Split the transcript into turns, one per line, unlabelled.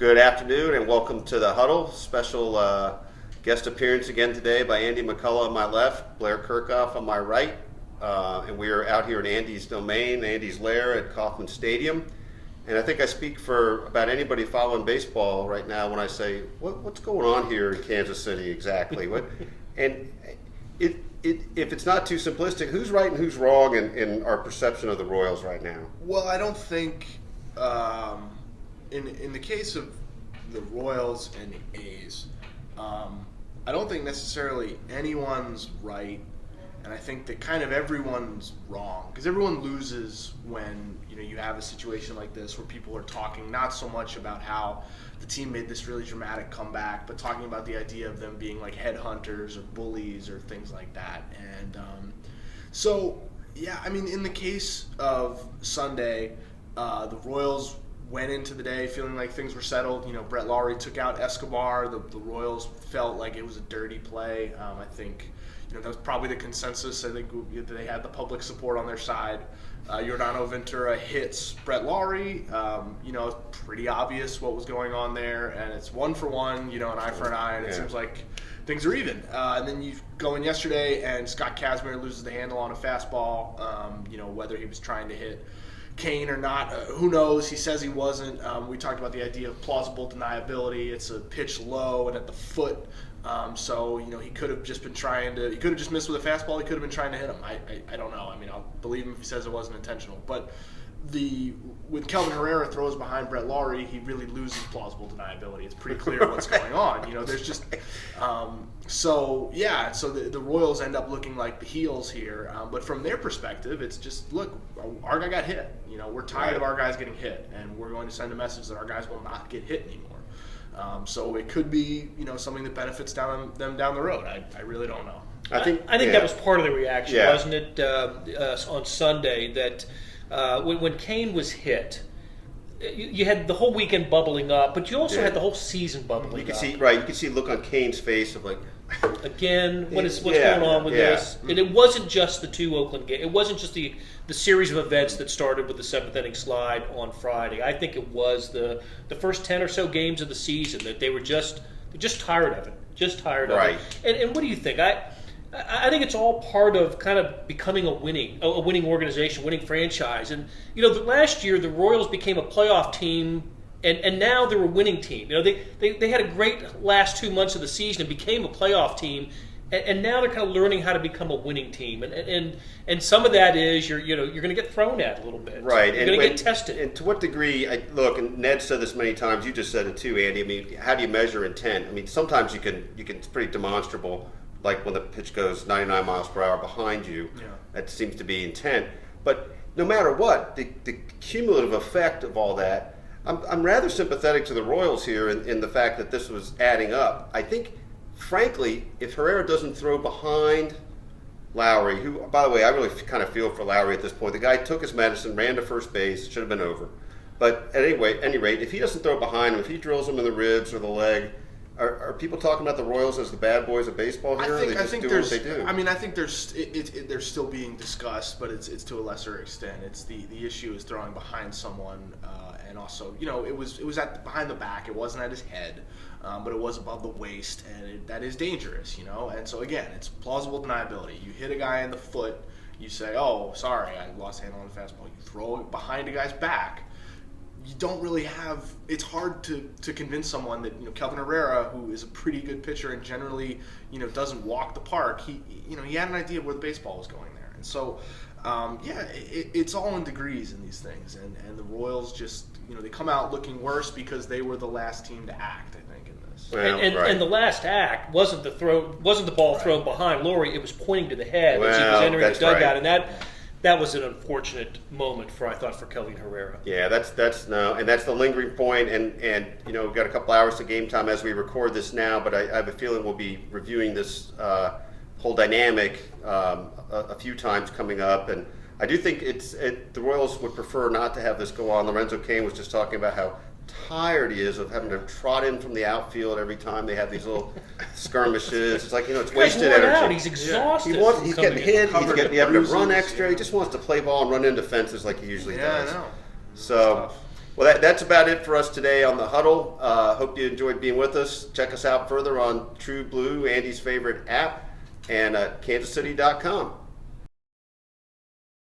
Good afternoon and welcome to the Huddle. Special guest appearance again today by Andy McCullough on my left, Blair Kerkhoff on my right. And we are out here in Andy's domain, Andy's lair at Kauffman Stadium. And I think I speak for about anybody following baseball right now when I say, what's going on here in Kansas City exactly? And if it's not too simplistic, who's right and who's wrong in our perception of the Royals right now?
Well, I don't think, in the case of the Royals and the A's, I don't think necessarily anyone's right, and I think that kind of everyone's wrong, because everyone loses when you have a situation like this where people are talking not so much about how the team made this really dramatic comeback, but talking about the idea of them being like headhunters or bullies or things like that. And so, yeah, I mean, in the case of Sunday, the Royals went into the day feeling like things were settled. Brett Lawrie took out Escobar. The Royals felt like it was a dirty play. I think that was probably the consensus. I think they had the public support on their side. Yordano Ventura hits Brett Lawrie. It's pretty obvious what was going on there, and it's 1 for 1, an eye for an eye, and it seems like things are even. And then you go in yesterday, and Scott Kazmir loses the handle on a fastball. Whether he was trying to hit Kane or not, who knows? He says he wasn't. We talked about the idea of plausible deniability. It's a pitch low and at the foot. So he could have just been trying to. He could have just missed with a fastball. He could have been trying to hit him. I don't know. I mean, I'll believe him if he says it wasn't intentional. But when Kelvin Herrera throws behind Brett Lawrie, he really loses plausible deniability. It's pretty clear what's going on. There's just so the Royals end up looking like the heels here. But from their perspective, it's just, look, our guy got hit. We're tired of our guys getting hit, and we're going to send a message that our guys will not get hit anymore. So it could be, something that benefits them down the road. I really don't know.
I think that was part of the reaction, wasn't it, on Sunday, that when Kane was hit, you had the whole weekend bubbling up, but you also had the whole season bubbling up.
You could see a look on Kane's face of like,
again, what's going on with this? And it wasn't just the 2 Oakland games. It wasn't just the series of events that started with the 7th inning slide on Friday. I think it was the first 10 or so games of the season that they're just tired of it. Just tired of it. And what do you think? I think it's all part of kind of becoming a winning organization, winning franchise. And last year the Royals became a playoff team, and now they're a winning team. They had a great last 2 months of the season and became a playoff team, and now they're kind of learning how to become a winning team. And some of that is you're going to get thrown at a little bit.
Right.
You're going to get tested.
And to what degree? Look, and Ned said this many times. You just said it too, Andy. I mean, how do you measure intent? I mean, sometimes you can. It's pretty demonstrable. Like when the pitch goes 99 miles per hour behind you, that seems to be intent. But no matter what, the cumulative effect of all that, I'm rather sympathetic to the Royals here in the fact that this was adding up. I think, frankly, if Herrera doesn't throw behind Lowrie, who, by the way, I really kind of feel for Lowrie at this point. The guy took his medicine, ran to first base, should have been over. But at any rate, if he doesn't throw behind him, if he drills him in the ribs or the leg, Are people talking about the Royals as the bad boys of baseball here?
I think there's. What they do? I mean, I think they're still being discussed, but it's to a lesser extent. It's the issue is throwing behind someone, and also it was behind the back. It wasn't at his head, but it was above the waist, and that is dangerous. And so again, it's plausible deniability. You hit a guy in the foot, you say, "Oh, sorry, I lost handle on the fastball." You throw it behind a guy's back. You don't really have. It's hard to convince someone that Kelvin Herrera, who is a pretty good pitcher and generally doesn't walk the park. He had an idea of where the baseball was going there, and so it's all in degrees in these things. And the Royals just they come out looking worse because they were the last team to act. I think in this.
Well, and the last act wasn't the ball thrown behind Lawrie. It was pointing to the head as he was entering the dugout, and that was an unfortunate moment for Kelvin Herrera.
Yeah, that's the lingering point, and we've got a couple hours to game time as we record this now, but I have a feeling we'll be reviewing this whole dynamic a few times coming up, and I do think the Royals would prefer not to have this go on. Lorenzo Cain was just talking about how tired he is of having to trot in from the outfield every time they have these little skirmishes. It's like, it's wasted energy.
Out. He's exhausted.
He's getting hit. He's having to run extra. He just wants to play ball and run into fences like he usually does.
I know.
So, Well, that's about it for us today on the Huddle. Hope you enjoyed being with us. Check us out further on True Blue, Andy's favorite app, and at kansascity.com.